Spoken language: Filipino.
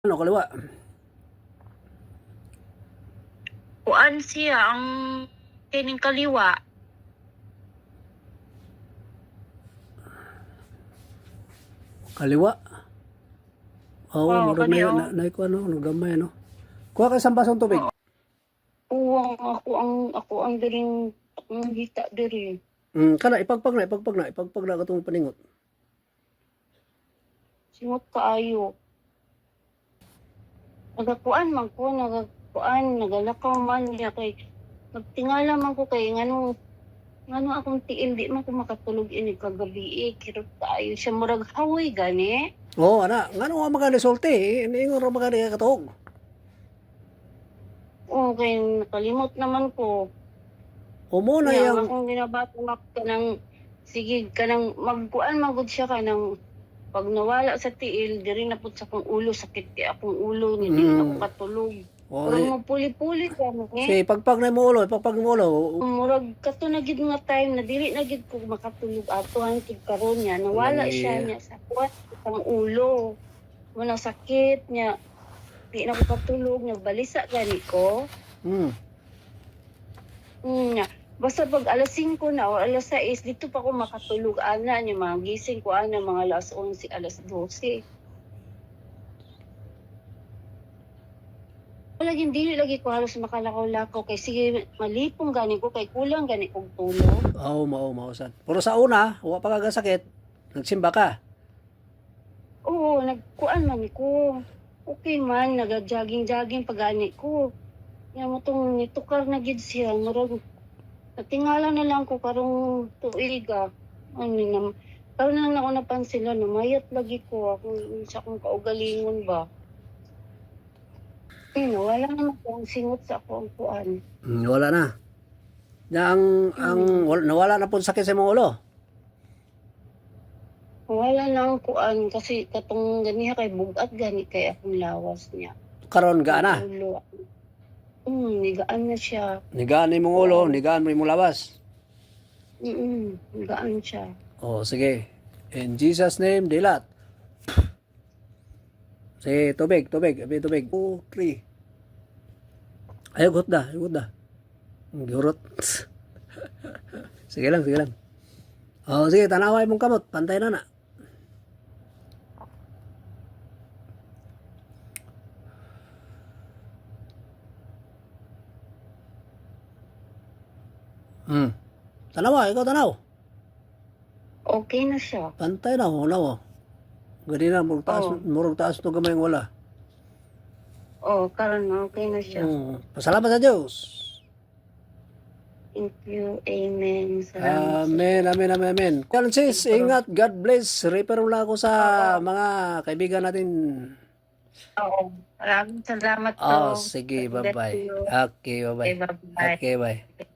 Ano, kaliwa? Kuan siya ang kining kaliwa. Kaliwa? Oo, Oh, murag kani na, oh. na ko ano, gamay ano. Kuha ka isang basong tubig. Uwang ako ang diring ang hita diri. Ipagpag na katong paningot. Singot kaayo. Nagalakaw man niya kay nagtingala man ko kay ngano akong tiil di man ko makatulog ini kagabi kirot kaayo siya murag hawoy gani. Oo, ngano nga magani-sulti, ingon ra magani katuog. Kay nakalimot naman ko. O mo na Nya yang akong ginabato ka ng sige kanang magkuan magud siya kanang pag nawala sa tiil diri na pud sa akong ulo sakit kay akong ulo ni di na ako katulog. o Murag mo puli-puli ka si pagpag na mo ulo, ipagpag mo ulo. murag kato na gid nga time na dili na gid ko makatulog ato hangtod karon niya nawala siya niya sa kuwan ang ulo. Muna sakit niya di na ko katulog nagbalisa gani ko. Hmm. Nya basta pag alas 5 na o alas 6 dito pa ko makatulog ana niya mga gising ko ana mga alas 11 alas 12. Lagi dili lagi ko halos makalakaw-lakaw kay sige malipong gani ko kay kulang gani kog tulog. Mao sad. Pero sa una, wa pa sakit, nagsimba ka. Oo, nagkuan man ko. Okay man, naga-jogging pagani ko. Nga mo tong nitukar na gid siya, murag natingala na lang ko karong tuiga. Karon lang ako napansin na namayat lagi ko ako sa akong kaugalingon ba. Wala naman akong singot sa akong kuan. Wala na. Nawala na po sakit sa mga ulo. Wala lang kuan kasi katong ganiha kay bugat gani kay akong lawas niya. Karon gaana. Ulo. Nigaan na siya. Nigaan imong ulo, nigaan mo imong lawas. Nigaan siya. Sige. In Jesus name, dilat. Sige, tubig. 2, 3. Ayugot da. Gurot. Sige lang. Sige, tanaway mong kamot. Pantay na. Ikaw tanaw. Okay na siya. Pantay na, Gani na, murag taas to gamay wala. Karon okay na siya. Pasalamat sa Diyos. Thank you. Amen. Salamat. Amen. Francis, ingat. God bless. Refer lang ako sa mga kaibigan natin. Oo. Maraming salamat po. Sige, God bless bye-bye. you. Okay, bye-bye. Okay, bye-bye. Okay, bye.